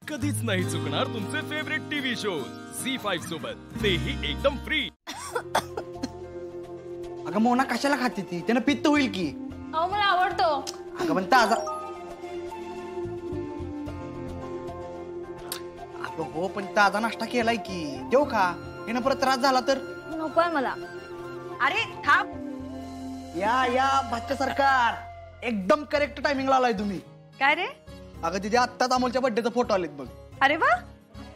कधीच नाही चुकणार तुमचे फेवरेट टीव्ही शोज झी5 सोबत, तेही एकदम फ्री। अगं मोना कशाला खाते ती? त्यानं पित्त होईल की। अहो मला आवडतो। अगं पण ताजा। अगं हो पण ताजा नाश्ता केलाय की, देऊ का? हिनं परत त्रास झाला तर? नकोय मला। अरे थांब। या बच्चा सरकार, एकदम करेक्ट टायमिंगला आलाय तुम्ही। काय रे? अगं तिथे आत्ताच अमोलच्या बर्थडेचा फोटो आलेत बघ। अरे वा,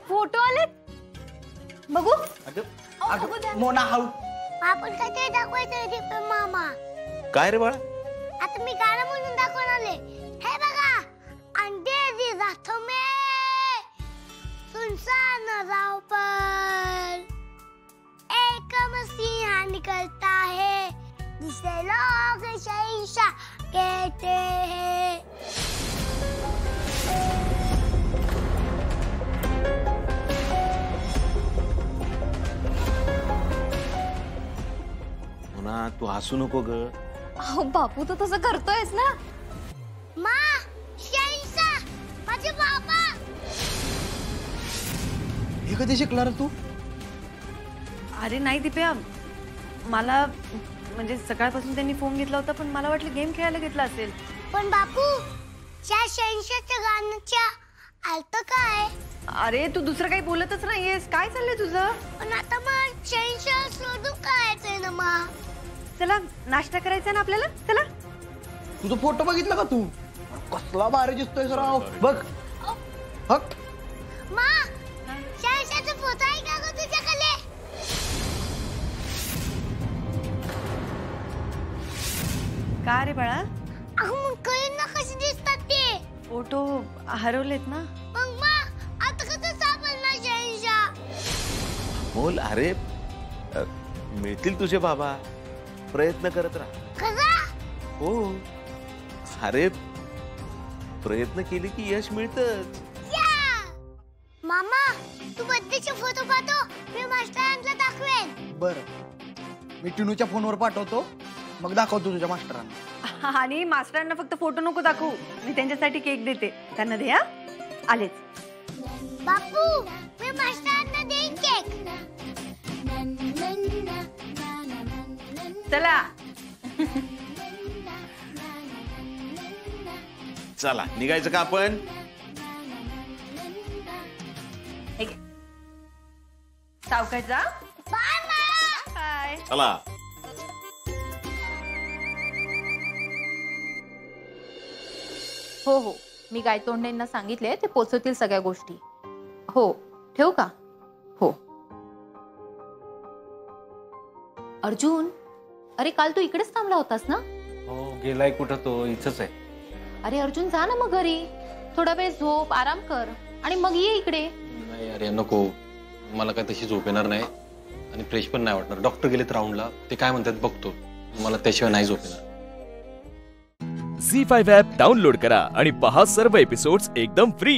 फोटो आलेत बघू। अगं मोना हाऊ आपण काय दाखवायचं ते मामा? काय रे बाळा? आता मी गाणं म्हणून दाखवून आले। हे बघा, अंधेरी रातों में सुनसान राह पर एक मसीहा निकलता है जिसे लोग शहंशाह कहते हैं। मोना तू हसू नको ग। अहो बापू तर तसं करतोयस ना। माँ, शहंशाह, माझे बाबा। हे कधी शिकला रे तू? अरे नाही दिप्या, मला म्हणजे सकाळपासून त्यांनी फोन घेतला होता, पण मला वाटलं गेम खेळायला घेतला असेल। पण बापू, त्या शहंशाहच्या गाण्याच्या अर्थ काय? अरे तू दुसरं काही बोलतच नाहीयेस, काय चाललंय तुझं? पण आता मग शहंशाह सोडून काय ना मा? चला नाश्ता करायचा ना आपल्याला, चला। तुझा फोटो बघितला का तू? कसला भारी दिसतोय राव, बघ। हक मा, शहंशाहचा फोटो आहे का गं तुझ्याकडे? का रे बाळा? अगं मग कळेल ना कशी दिसतात ते? फोटो हरवलेत ना। मग मा, आता कसं सापडणार शहंशाह? बोल अरे, मिळतील तुझे बाबा, प्रयत्न करत राहा। कसा? हो अरे, प्रयत्न केले की यश मिळतच। मामा, तू बर्थडेचे फोटो पाठव, मी मास्टरांना दाखवेन। बरं, मी टिनूच्या फोनवर पाठवतो, मग दाखवतो तुझ्या मास्टरांना। आणि मास्टरांना फक्त फोटो नको दाखवू, मी त्यांच्यासाठी केक देते, त्यांना दे हा। आलेच। बापू, मी मास्टरांना देईन केक। चला चला निघायचं का आपण? सावकाश जा। बाय मा। बाय। चला। हो, मी गायतोंडेंना सांगितले, ते पोचवतील सगळ्या गोष्टी। हो, ठेवू का? हो। अर्जुन, अरे काल तू इकडेच थांबला होतास ना? हो, गेलाय कुठं तो? इथंच आहे। अरे अर्जुन, जा ना मग घरी, थोडा वेळ झोप, आराम कर आणि मग ये इकडे। नाही अरे नको, मला काय तशी झोप येणार नाही आणि फ्रेश पण नाही वाटणार। डॉक्टर गेलेत राऊंडला, ते काय म्हणतात बघतो, मला त्याशिवाय नाही झोप येणार। झी5 ॲप डाउनलोड करा आणि पहा सर्व एपिसोड्स एकदम फ्री।